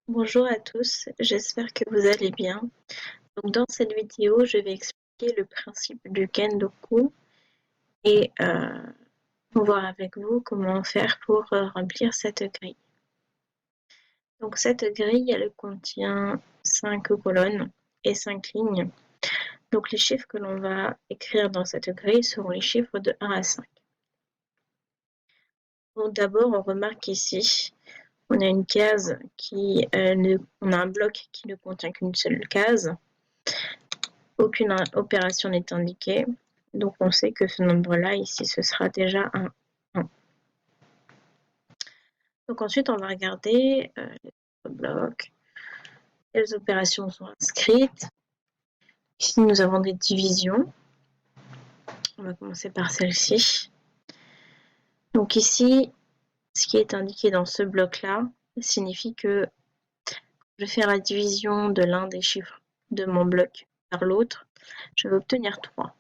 Bonjour à tous, j'espère que vous allez bien. Donc dans cette vidéo, je vais expliquer le principe du Kendoku et voir avec vous comment faire pour remplir cette grille. Donc cette grille, elle contient 5 colonnes et 5 lignes. Donc les chiffres que l'on va écrire dans cette grille seront les chiffres de 1 à 5. Donc d'abord, on remarque ici, on a une case on a un bloc qui ne contient qu'une seule case. Aucune opération n'est indiquée, donc on sait que ce nombre-là, ici, ce sera déjà un 1. Donc ensuite, on va regarder les blocs, quelles opérations sont inscrites. Ici, nous avons des divisions. On va commencer par celle-ci. Donc ici, ce qui est indiqué dans ce bloc-là signifie que je vais faire la division de l'un des chiffres de mon bloc par l'autre. Je vais obtenir 3.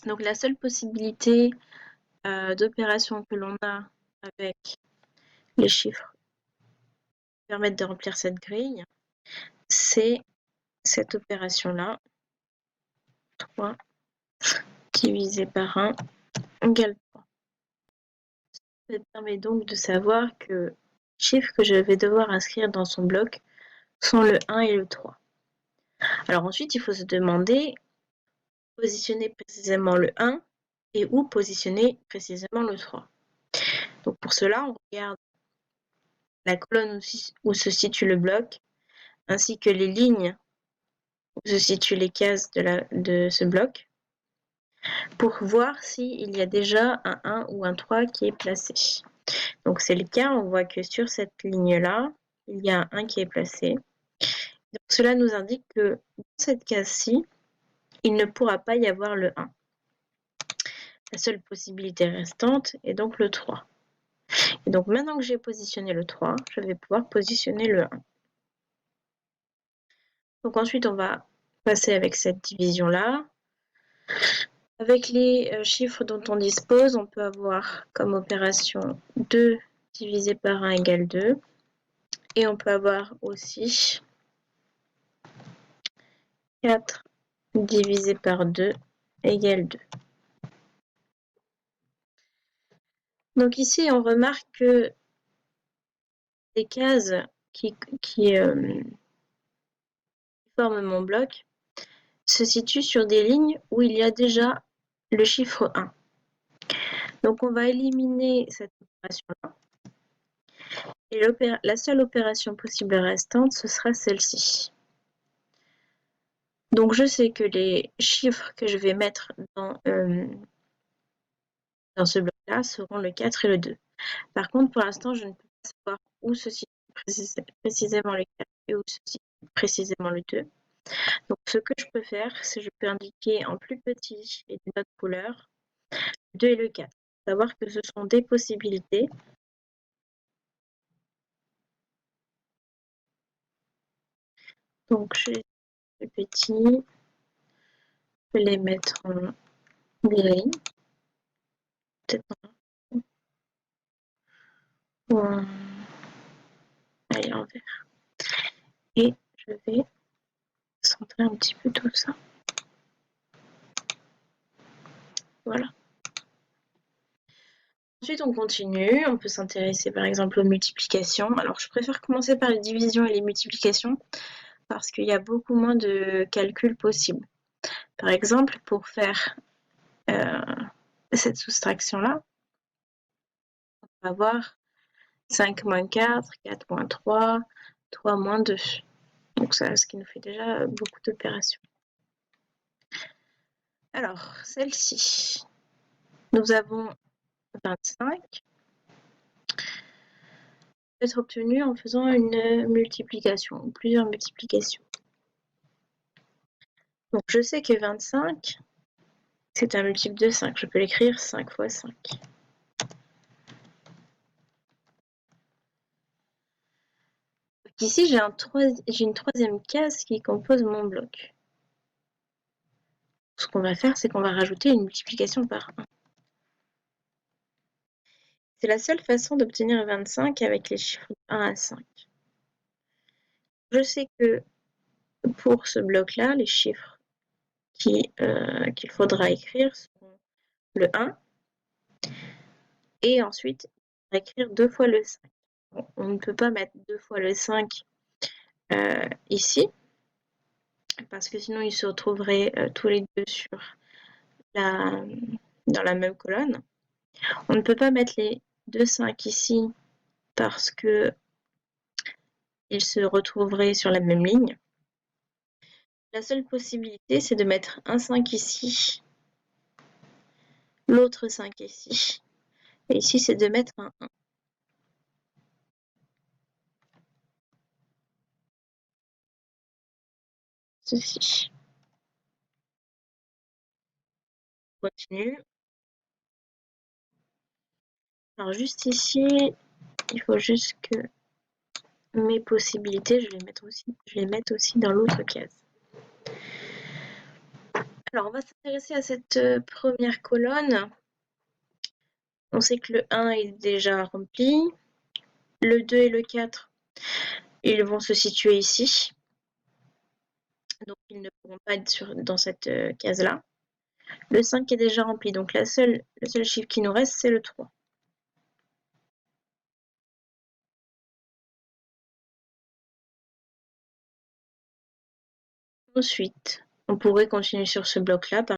Donc la seule possibilité d'opération que l'on a avec les chiffres qui permettent de remplir cette grille, c'est cette opération-là. 3 divisé par 1 égale 3. Ça permet donc de savoir que les chiffres que je vais devoir inscrire dans son bloc sont le 1 et le 3. Alors ensuite, il faut se demander positionner précisément le 1 et où positionner précisément le 3. Donc pour cela, on regarde la colonne où se situe le bloc, ainsi que les lignes où se situent les cases de ce bloc, pour voir s'il y a déjà un 1 ou un 3 qui est placé. Donc c'est le cas, on voit que sur cette ligne-là, il y a un 1 qui est placé. Donc cela nous indique que dans cette case-ci, il ne pourra pas y avoir le 1. La seule possibilité restante est donc le 3. Et donc maintenant que j'ai positionné le 3, je vais pouvoir positionner le 1. Donc ensuite, on va passer avec cette division-là. Avec les chiffres dont on dispose, on peut avoir comme opération 2 divisé par 1 égale 2. Et on peut avoir aussi 4 divisé par 2 égale 2. Donc ici, on remarque que les cases qui forment mon bloc se situent sur des lignes où il y a déjà le chiffre 1. Donc on va éliminer cette opération-là. Et la seule opération possible restante, ce sera celle-ci. Donc je sais que les chiffres que je vais mettre dans ce bloc-là seront le 4 et le 2. Par contre, pour l'instant, je ne peux pas savoir où se situe précisément le 4 et où se situe précisément le 2. Donc ce que je peux faire, c'est que je peux indiquer en plus petit et d'une autre couleur le 2 et le 4. Savoir que ce sont des possibilités. Donc je les plus petits, je vais les mettre en gris, peut-être en vert. Et je vais centrer un petit peu tout ça. Voilà. Ensuite, on continue. On peut s'intéresser par exemple aux multiplications. Alors, je préfère commencer par les divisions et les multiplications parce qu'il y a beaucoup moins de calculs possibles. Par exemple, pour faire cette soustraction-là, on va avoir 5 moins 4, 4 moins 3, 3 moins 2. Donc, ça, ce qui nous fait déjà beaucoup d'opérations. Alors, celle-ci, nous avons 25. Peut être obtenue en faisant une multiplication, ou plusieurs multiplications. Donc, je sais que 25, c'est un multiple de 5. Je peux l'écrire 5 fois 5. Donc ici, j'ai une troisième case qui compose mon bloc. Ce qu'on va faire, c'est qu'on va rajouter une multiplication par 1. C'est la seule façon d'obtenir 25 avec les chiffres de 1 à 5. Je sais que pour ce bloc-là, les chiffres qu'il faudra écrire seront le 1 et ensuite écrire 2 fois le 5. Bon, on ne peut pas mettre 2 fois le 5 ici parce que sinon ils se retrouveraient tous les deux dans la même colonne. On ne peut pas mettre les 2 5 ici parce que ils se retrouveraient sur la même ligne. La seule possibilité, c'est de mettre un 5 ici, l'autre 5 ici, et ici, c'est de mettre un 1. Ceci. On continue. Alors juste ici, il faut juste que mes possibilités, je les mette aussi dans l'autre case. Alors on va s'intéresser à cette première colonne. On sait que le 1 est déjà rempli. Le 2 et le 4, ils vont se situer ici. Donc ils ne pourront pas être dans cette case-là. Le 5 est déjà rempli, donc le seul chiffre qui nous reste, c'est le 3. Ensuite, on pourrait continuer sur ce bloc-là, par